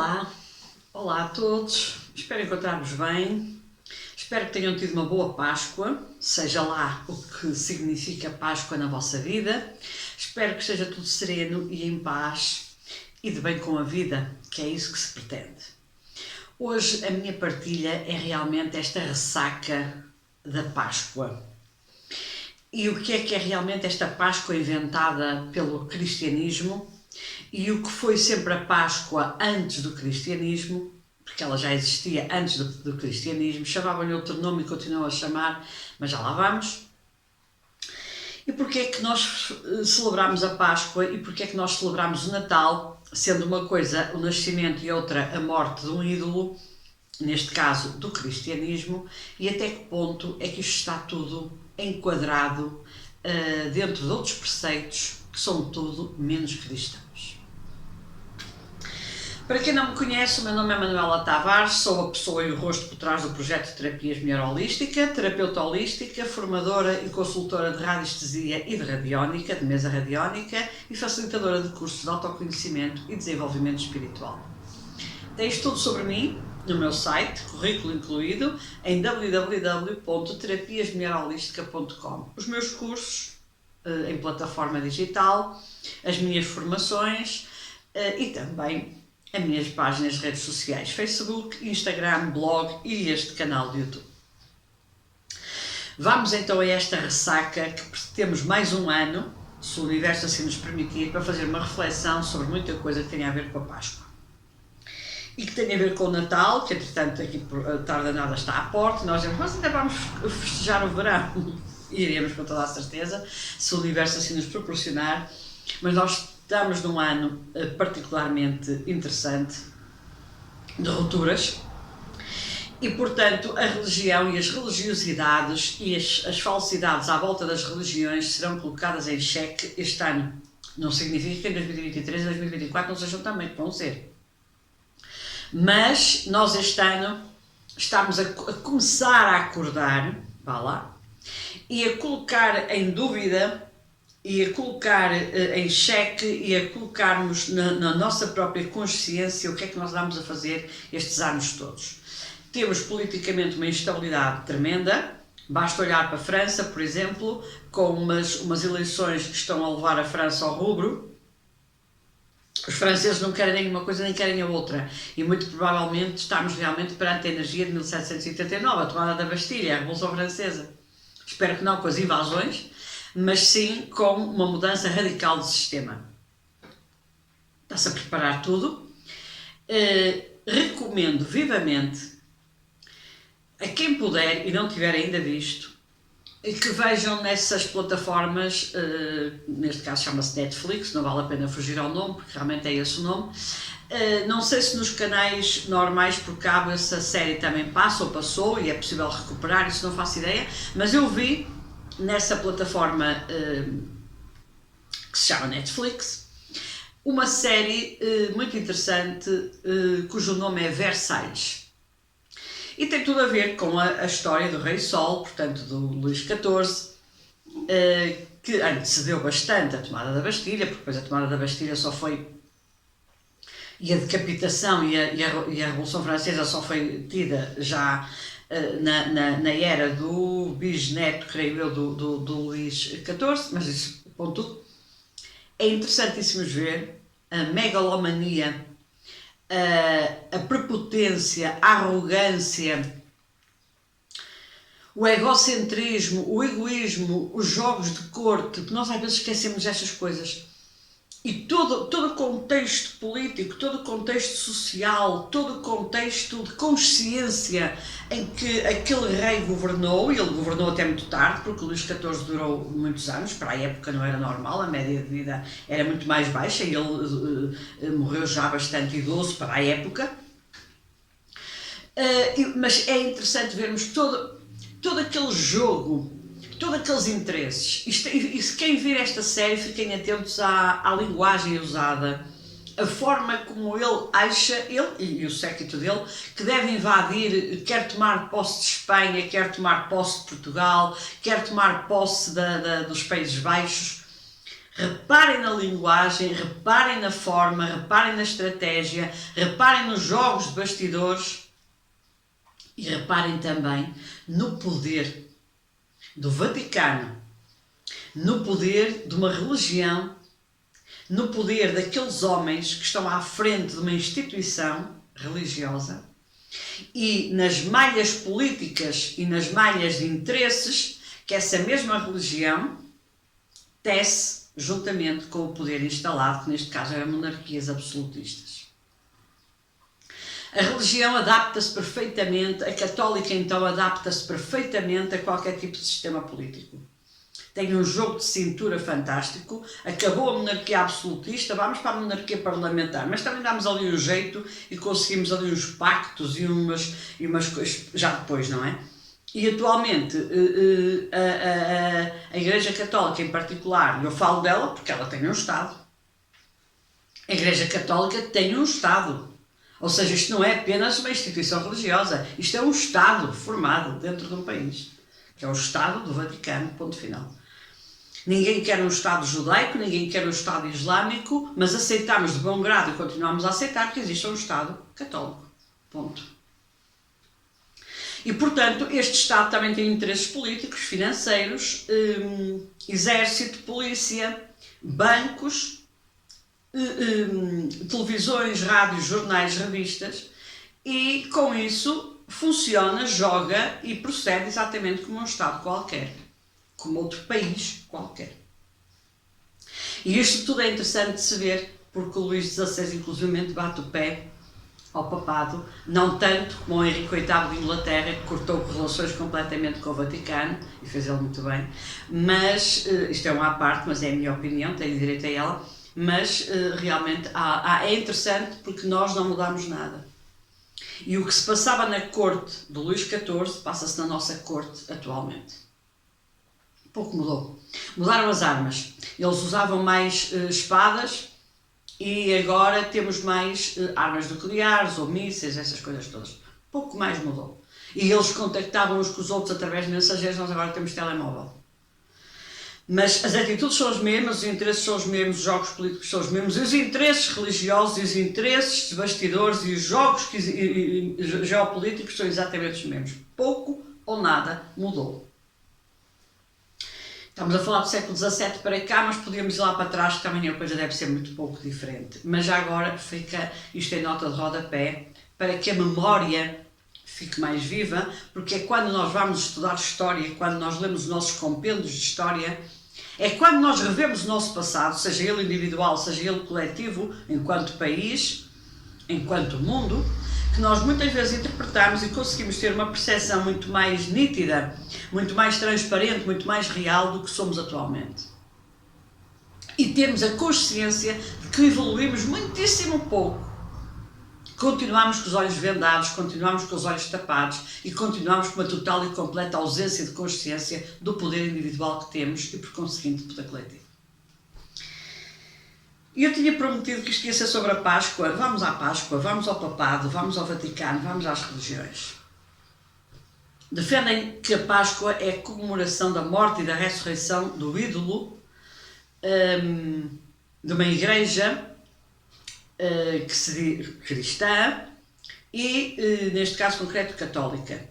Olá, olá a todos, espero encontrar-vos bem, espero que tenham tido uma boa Páscoa, seja lá o que significa Páscoa na vossa vida, espero que esteja tudo sereno e em paz e de bem com a vida, que é isso que se pretende. Hoje a minha partilha é realmente esta ressaca da Páscoa. E o que é realmente esta Páscoa inventada pelo cristianismo e o que foi sempre a Páscoa antes do cristianismo, porque ela já existia antes do cristianismo, chamavam-lhe outro nome e continuam a chamar, mas já lá vamos. E porque é que nós celebramos a Páscoa e porque é que nós celebramos o Natal, sendo uma coisa o nascimento e outra a morte de um ídolo, neste caso do cristianismo, e até que ponto é que isto está tudo enquadrado dentro de outros preceitos que são tudo menos cristãos. Para quem não me conhece, o meu nome é Manuela Tavares, sou a pessoa e o rosto por trás do projeto de Terapias Mulher Holística, terapeuta holística, formadora e consultora de radiestesia e de radiónica, de mesa radiónica e facilitadora de cursos de autoconhecimento e desenvolvimento espiritual. Tens tudo sobre mim no meu site, currículo incluído, em www.terapiasmulherholística.com. Os meus cursos em plataforma digital, as minhas formações e também as minhas páginas de redes sociais, Facebook, Instagram, blog e este canal de YouTube. Vamos então a esta ressaca que temos mais um ano, se o universo assim nos permitir, para fazer uma reflexão sobre muita coisa que tem a ver com a Páscoa. E que tem a ver com o Natal, que entretanto aqui por tarde nada está à porta, nós dizemos, mas ainda vamos festejar o verão. E iremos com toda a certeza, se o universo assim nos proporcionar, mas nós estamos num ano particularmente interessante de rupturas e, portanto, a religião e as religiosidades e as falsidades à volta das religiões serão colocadas em xeque este ano. Não significa que em 2023 e 2024 não sejam também, que vão ser. Mas nós este ano estamos a começar a acordar, vá lá, e a colocar em dúvida e a colocar em xeque e a colocarmos na nossa própria consciência o que é que nós andamos a fazer estes anos todos. Temos politicamente uma instabilidade tremenda, basta olhar para a França, por exemplo, com umas eleições que estão a levar a França ao rubro. Os franceses não querem nenhuma coisa nem querem a outra e muito provavelmente estamos realmente perante a energia de 1789, a tomada da Bastilha, a Revolução Francesa. Espero que não com as invasões, mas sim com uma mudança radical de sistema. Está-se a preparar tudo. Recomendo vivamente a quem puder e não tiver ainda visto, que vejam nessas plataformas, neste caso chama-se Netflix, não vale a pena fugir ao nome, porque realmente é esse o nome. Não sei se nos canais normais por cabo essa série também passa ou passou e é possível recuperar, isso não faço ideia, mas eu vi nessa plataforma que se chama Netflix, uma série muito interessante cujo nome é Versailles. E tem tudo a ver com a história do Rei Sol, portanto do Luís XIV, que antecedeu bastante a tomada da Bastilha, porque depois a tomada da Bastilha só foi, e a decapitação e a Revolução Francesa só foi tida já na era do bisneto, creio eu, do Luís XIV, mas isso, ponto. É interessantíssimo ver a megalomania, a prepotência, a arrogância, o egocentrismo, o egoísmo, os jogos de corte, que nós às vezes esquecemos destas coisas. E todo o contexto político, todo o contexto social, todo o contexto de consciência em que aquele rei governou, e ele governou até muito tarde, porque o Luís XIV durou muitos anos, para a época não era normal, a média de vida era muito mais baixa, e ele morreu já bastante idoso para a época. Mas é interessante vermos todo aquele jogo, todos aqueles interesses, e se quem vir esta série, fiquem atentos à linguagem usada, a forma como ele acha, ele e o séquito dele, que deve invadir, quer tomar posse de Espanha, quer tomar posse de Portugal, quer tomar posse dos Países Baixos. Reparem na linguagem, reparem na forma, reparem na estratégia, reparem nos jogos de bastidores e reparem também no poder do Vaticano, no poder de uma religião, no poder daqueles homens que estão à frente de uma instituição religiosa e nas malhas políticas e nas malhas de interesses que essa mesma religião tece juntamente com o poder instalado, que neste caso eram monarquias absolutistas. A religião adapta-se perfeitamente, a católica então adapta-se perfeitamente a qualquer tipo de sistema político. Tem um jogo de cintura fantástico, acabou a monarquia absolutista, vamos para a monarquia parlamentar, mas também damos ali um jeito e conseguimos ali uns pactos e umas coisas, já depois, não é? E atualmente a Igreja Católica em particular, eu falo dela porque ela tem um Estado. A Igreja Católica tem um Estado. Ou seja, isto não é apenas uma instituição religiosa, isto é um Estado formado dentro de um país, que é o Estado do Vaticano, ponto final. Ninguém quer um Estado judaico, ninguém quer um Estado islâmico, mas aceitamos de bom grado e continuamos a aceitar que existe um Estado católico. Ponto. E, portanto, este Estado também tem interesses políticos, financeiros, exército, polícia, bancos, televisões, rádios, jornais, revistas, e com isso funciona, joga e procede exatamente como um Estado qualquer, como outro país qualquer. E isto tudo é interessante de se ver, porque o Luís XVI inclusivamente bate o pé ao papado, não tanto como o Henrique VIII de Inglaterra, que cortou relações completamente com o Vaticano, e fez ele muito bem, mas, isto é uma à parte, mas é a minha opinião, tenho direito a ela, mas realmente é interessante porque nós não mudamos nada. E o que se passava na corte do Luís XIV passa-se na nossa corte atualmente. Pouco mudou. Mudaram as armas. Eles usavam mais espadas e agora temos mais armas nucleares ou mísseis, essas coisas todas. Pouco mais mudou. E eles contactavam uns com os outros através de mensageiros, nós agora temos telemóvel. Mas as atitudes são as mesmas, os interesses são os mesmos, os jogos políticos são os mesmos, e os interesses religiosos e os interesses de bastidores e os jogos geopolíticos são exatamente os mesmos. Pouco ou nada mudou. Estamos a falar do século XVII para cá, mas podíamos ir lá para trás, que também a coisa deve ser muito pouco diferente. Mas já agora fica isto em nota de rodapé, para que a memória fique mais viva, porque é quando nós vamos estudar história, quando nós lemos os nossos compêndios de história, é quando nós revemos o nosso passado, seja ele individual, seja ele coletivo, enquanto país, enquanto mundo, que nós muitas vezes interpretamos e conseguimos ter uma percepção muito mais nítida, muito mais transparente, muito mais real do que somos atualmente. E temos a consciência de que evoluímos muitíssimo pouco. Continuamos com os olhos vendados, continuamos com os olhos tapados e continuamos com uma total e completa ausência de consciência do poder individual que temos e, por conseguinte, do poder coletivo. E eu tinha prometido que isto ia ser sobre a Páscoa. Vamos à Páscoa, vamos ao Papado, vamos ao Vaticano, vamos às religiões. Defendem que a Páscoa é a comemoração da morte e da ressurreição do ídolo de uma igreja que se diz cristã e, neste caso concreto, católica.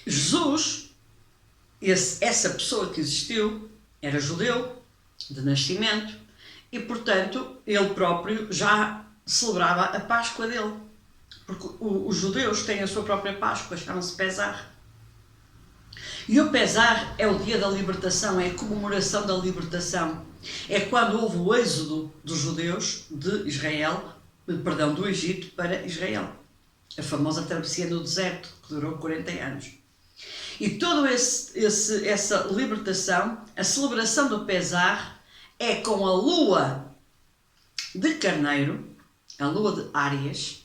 Jesus, essa pessoa que existiu, era judeu, de nascimento, e portanto ele próprio já celebrava a Páscoa dele, porque os judeus têm a sua própria Páscoa, chama-se Pesach. E o Pesach é o dia da libertação, é a comemoração da libertação, é quando houve o êxodo dos judeus de Israel, perdão, do Egito para Israel, a famosa travessia no deserto, que durou 40 anos. E toda essa libertação, a celebração do Pesach, é com a lua de Carneiro, a lua de Áries.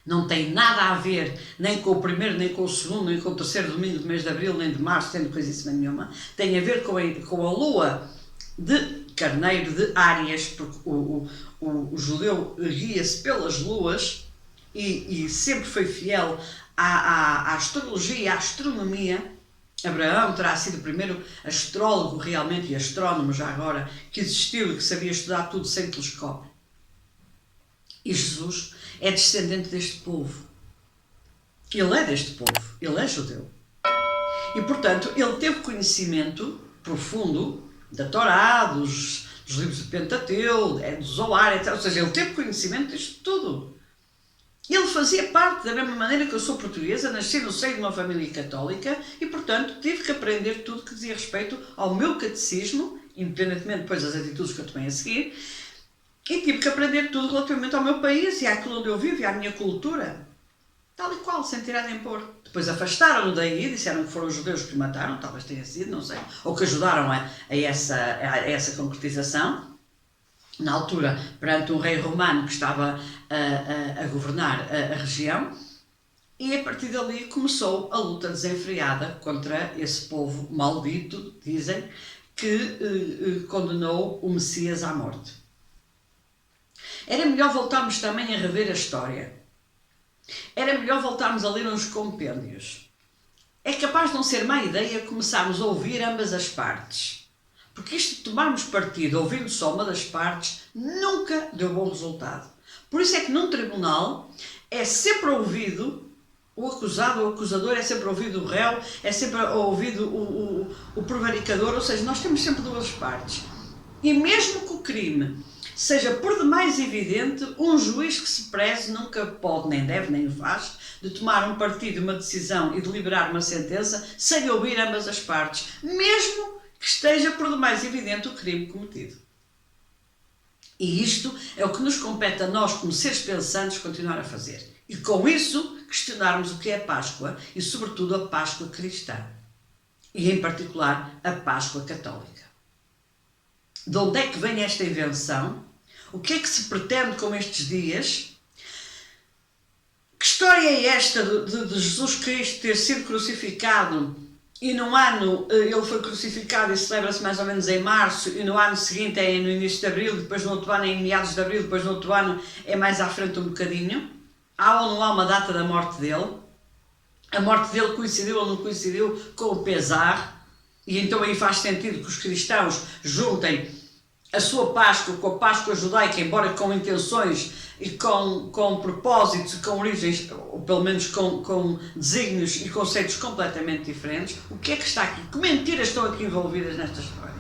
Não tem nada a ver nem com o primeiro, nem com o segundo, nem com o terceiro domingo do mês de Abril, nem de Março, tendo coisíssima nenhuma. Tem a ver com a lua de Carneiro, de Áries, porque o judeu guia-se pelas luas e sempre foi fiel à astrologia, à astronomia, Abraão terá sido o primeiro astrólogo realmente, e astrónomo já agora, que existiu e que sabia estudar tudo sem telescópio. E Jesus é descendente deste povo. Ele é deste povo, ele é judeu. E, portanto, ele teve conhecimento profundo da Torá, dos livros de Pentateu, do Zoar, etc. Ou seja, ele teve conhecimento disto tudo. Ele fazia parte da mesma maneira que eu sou portuguesa, nasci no seio de uma família católica e, portanto, tive que aprender tudo que dizia respeito ao meu catecismo, independentemente depois das atitudes que eu tomei a seguir, e tive que aprender tudo relativamente ao meu país e àquilo onde eu vivo e à minha cultura. Tal e qual, sem tirar nem pôr. Depois afastaram-no daí, disseram que foram os judeus que o mataram, talvez tenha sido, não sei, ou que ajudaram a essa concretização. Na altura, perante um rei romano que estava a governar a região, e a partir dali começou a luta desenfreada contra esse povo maldito, dizem, que condenou o Messias à morte. Era melhor voltarmos também a rever a história. Era melhor voltarmos a ler uns compêndios. É capaz de não ser má ideia começarmos a ouvir ambas as partes. Porque isto de tomarmos partido ouvindo só uma das partes nunca deu bom resultado. Por isso é que num tribunal é sempre ouvido o acusado, o acusador, é sempre ouvido o réu, é sempre ouvido o prevaricador, ou seja, nós temos sempre duas partes. E mesmo que o crime seja por demais evidente, um juiz que se preze nunca pode, nem deve, nem o faz, de tomar um partido, uma decisão e deliberar uma sentença sem ouvir ambas as partes, mesmo que esteja por demais evidente o crime cometido. E isto é o que nos compete a nós, como seres pensantes, continuar a fazer. E com isso, questionarmos o que é a Páscoa e, sobretudo, a Páscoa cristã. E, em particular, a Páscoa católica. De onde é que vem esta invenção? O que é que se pretende com estes dias? Que história é esta de Jesus Cristo ter sido crucificado e num ano ele foi crucificado e celebra-se mais ou menos em março e no ano seguinte é no início de abril, depois no outro ano é em meados de abril, depois no outro ano é mais à frente um bocadinho? Há ou não há uma data da morte dele? A morte dele coincidiu ou não coincidiu com o pesar? E então aí faz sentido que os cristãos juntem a sua Páscoa com a Páscoa judaica, embora com intenções e com propósitos e com origens, ou pelo menos com desígnios e conceitos completamente diferentes. O que é que está aqui? Que mentiras estão aqui envolvidas nesta história?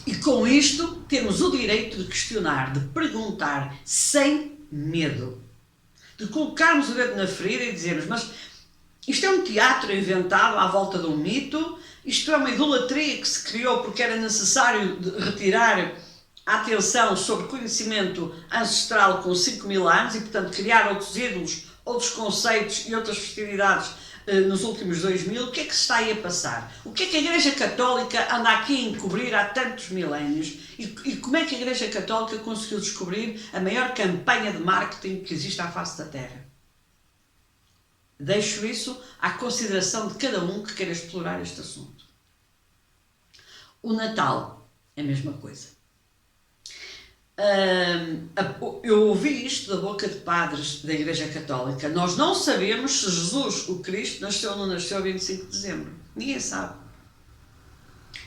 E com isto temos o direito de questionar, de perguntar sem medo, de colocarmos o dedo na ferida e dizermos, mas isto é um teatro inventado à volta de um mito, isto é uma idolatria que se criou porque era necessário retirar a atenção sobre conhecimento ancestral com 5.000 anos e, portanto, criar outros ídolos, outros conceitos e outras festividades nos últimos 2.000. O que é que se está aí a passar? O que é que a Igreja Católica anda aqui a encobrir há tantos milénios? E como é que a Igreja Católica conseguiu descobrir a maior campanha de marketing que existe à face da Terra? Deixo isso à consideração de cada um que queira explorar este assunto. O Natal é a mesma coisa. Eu ouvi isto da boca de padres da Igreja Católica. Nós não sabemos se Jesus, o Cristo, nasceu ou não nasceu a 25 de dezembro. Ninguém sabe.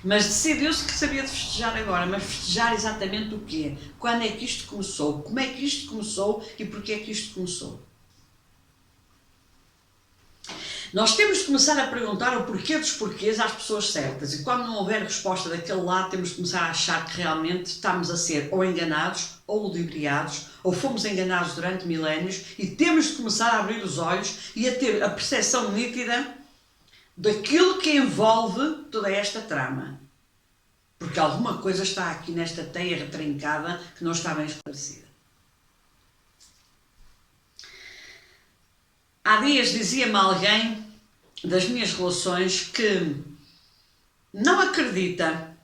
Mas decidiu-se que sabia de festejar agora. Mas festejar exatamente o quê? Quando é que isto começou? Como é que isto começou? E porquê é que isto começou? Nós temos de começar a perguntar o porquê dos porquês às pessoas certas e quando não houver resposta daquele lado temos de começar a achar que realmente estamos a ser ou enganados ou ludibriados ou fomos enganados durante milénios e temos de começar a abrir os olhos e a ter a percepção nítida daquilo que envolve toda esta trama. Porque alguma coisa está aqui nesta teia retrincada que não está bem esclarecida. Há dias dizia-me alguém das minhas relações que não acredita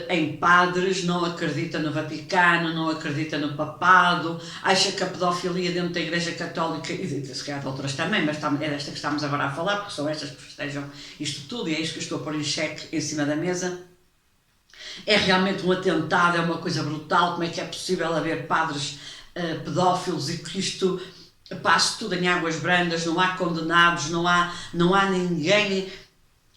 em padres, não acredita no Vaticano, não acredita no papado, acha que a pedofilia dentro da Igreja Católica, e se calhar de outras também, mas é desta que estamos agora a falar, porque são estas que festejam isto tudo e é isto que eu estou a pôr em xeque em cima da mesa. É realmente um atentado, é uma coisa brutal, como é que é possível haver padres pedófilos e que isto passe tudo em águas brandas, não há condenados, não há ninguém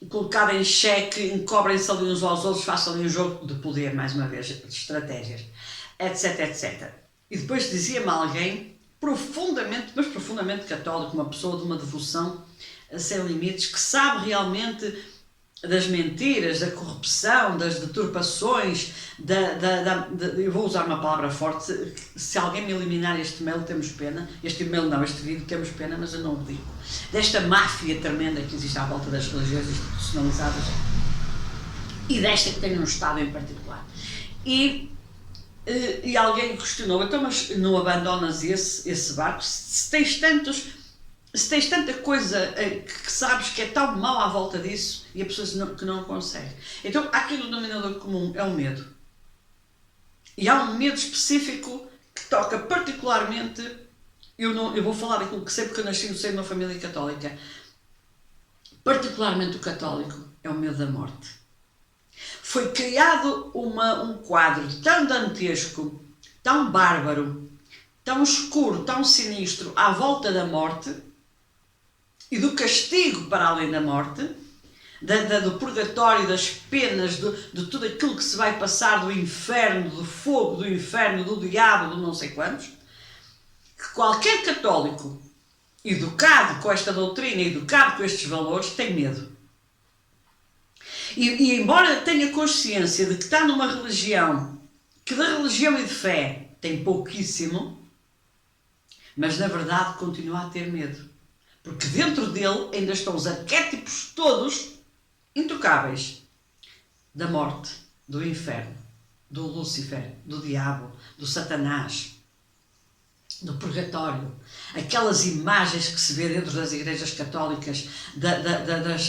colocado em xeque, encobrem-se ali uns aos outros, façam ali um jogo de poder, mais uma vez, de estratégias, etc, etc. E depois dizia-me alguém, profundamente, mas profundamente católico, uma pessoa de uma devoção sem limites, que sabe realmente das mentiras, da corrupção, das deturpações, eu vou usar uma palavra forte, se alguém me eliminar este e-mail temos pena, este vídeo temos pena, mas eu não o digo, desta máfia tremenda que existe à volta das religiões institucionalizadas e desta que tem um Estado em particular. E alguém questionou, então mas não abandonas esse barco? Se tens tanta coisa que sabes que é tão mau à volta disso e a pessoa que não consegue. Então, aqui no denominador comum é o medo. E há um medo específico que toca particularmente, eu vou falar daquilo que sei porque eu nasci no seio de uma família católica, particularmente o católico, é o medo da morte. Foi criado um quadro tão dantesco, tão bárbaro, tão escuro, tão sinistro à volta da morte e do castigo para além da morte, do purgatório, das penas, de tudo aquilo que se vai passar, do inferno, do fogo, do inferno, do diabo, do não sei quantos, que qualquer católico educado com esta doutrina, educado com estes valores, tem medo. E embora tenha consciência de que está numa religião que de religião e de fé tem pouquíssimo, mas na verdade continua a ter medo. Porque dentro dele ainda estão os arquétipos todos intocáveis da morte, do inferno, do Lúcifer, do diabo, do Satanás, do purgatório. Aquelas imagens que se vê dentro das igrejas católicas,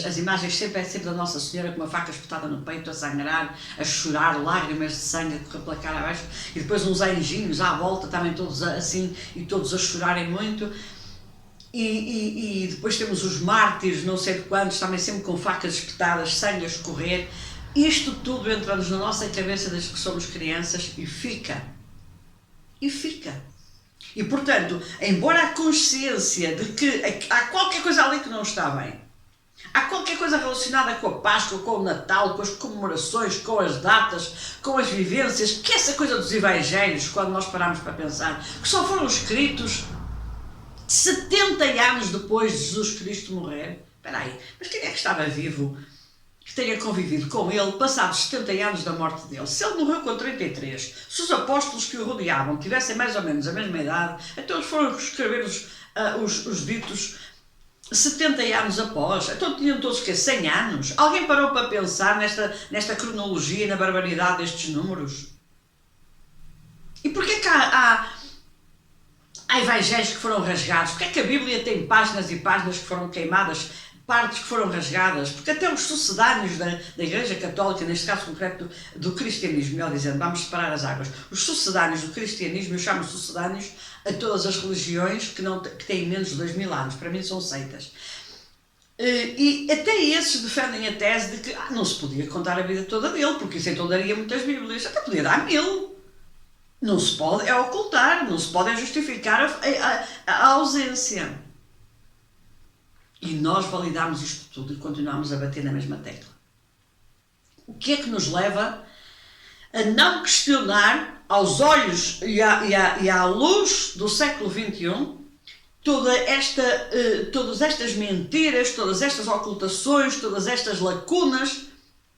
as imagens sempre da Nossa Senhora com uma faca espetada no peito, a sangrar, a chorar, lágrimas de sangue a correr pela cara abaixo, e depois uns anjinhos à volta, também todos assim, e todos a chorarem muito. E depois temos os mártires, não sei de quantos, também sempre com facas espetadas, sangue a escorrer. Isto tudo entra-nos na nossa cabeça desde que somos crianças e fica. E portanto, embora a consciência de que há qualquer coisa ali que não está bem, há qualquer coisa relacionada com a Páscoa, com o Natal, com as comemorações, com as datas, com as vivências, que essa coisa dos evangelhos, quando nós paramos para pensar, que só foram escritos 70 anos depois de Jesus Cristo morrer. Espera aí, mas quem é que estava vivo, que tenha convivido com ele, passados 70 anos da morte dele? Se ele morreu com 33, se os apóstolos que o rodeavam tivessem mais ou menos a mesma idade, então eles foram escrever os ditos 70 anos após, então tinham todos 100 anos? Alguém parou para pensar nesta cronologia e na barbaridade destes números? E porquê que há evangelhos que foram rasgados? Porque é que a Bíblia tem páginas e páginas que foram queimadas, partes que foram rasgadas? Porque até os sucedâneos da Igreja Católica, neste caso concreto do cristianismo, melhor dizendo, vamos separar as águas, os sucedâneos do cristianismo, eu chamo sucedâneos a todas as religiões que têm menos de 2000 anos, para mim são seitas. E até esses defendem a tese de que não se podia contar a vida toda dele, porque isso então daria muitas Bíblias, até podia dar 1000. Não se pode é ocultar, não se pode é justificar a ausência. E nós validamos isto tudo e continuamos a bater na mesma tecla. O que é que nos leva a não questionar, aos olhos e à luz do século XXI, todas estas mentiras, todas estas ocultações, todas estas lacunas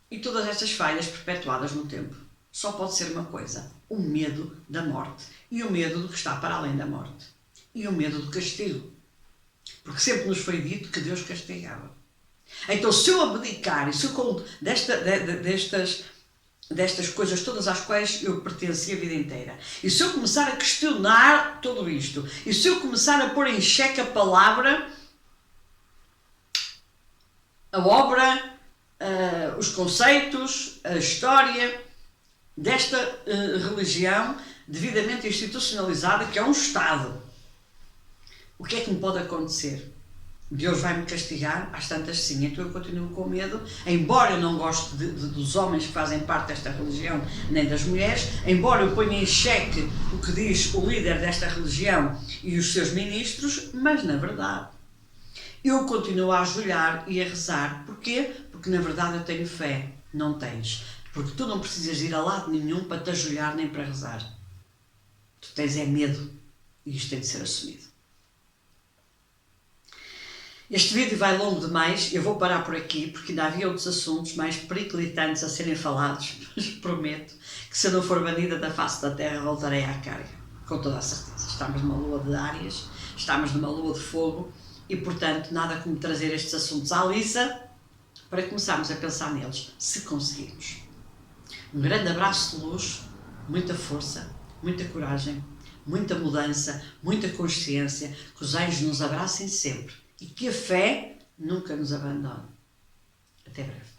e todas estas falhas perpetuadas no tempo? Só pode ser uma coisa: o medo da morte e o medo do que está para além da morte e o medo do castigo, porque sempre nos foi dito que Deus castigava. Então, se eu abdicar e se eu destas coisas todas às quais eu pertenci a vida inteira, e se eu começar a questionar tudo isto, e se eu começar a pôr em xeque a palavra, a obra, os conceitos, a história desta religião devidamente institucionalizada, que é um Estado, o que é que me pode acontecer? Deus vai-me castigar, às tantas sim, então eu continuo com medo, embora eu não goste dos homens que fazem parte desta religião, nem das mulheres, embora eu ponha em xeque o que diz o líder desta religião e os seus ministros, mas na verdade eu continuo a ajoelhar e a rezar. Porquê? Porque na verdade eu tenho fé, não tens. Porque tu não precisas ir a lado nenhum para te ajoelhar nem para rezar. Tu tens é medo e isto tem de ser assumido. Este vídeo vai longo demais, eu vou parar por aqui porque ainda havia outros assuntos mais periclitantes a serem falados, mas prometo que se eu não for banida da face da terra voltarei à carga, com toda a certeza. Estamos numa lua de Áries, estamos numa lua de fogo e portanto nada como trazer estes assuntos à liça para começarmos a pensar neles, se conseguirmos. Um grande abraço de luz, muita força, muita coragem, muita mudança, muita consciência, que os anjos nos abracem sempre. E que a fé nunca nos abandone. Até breve.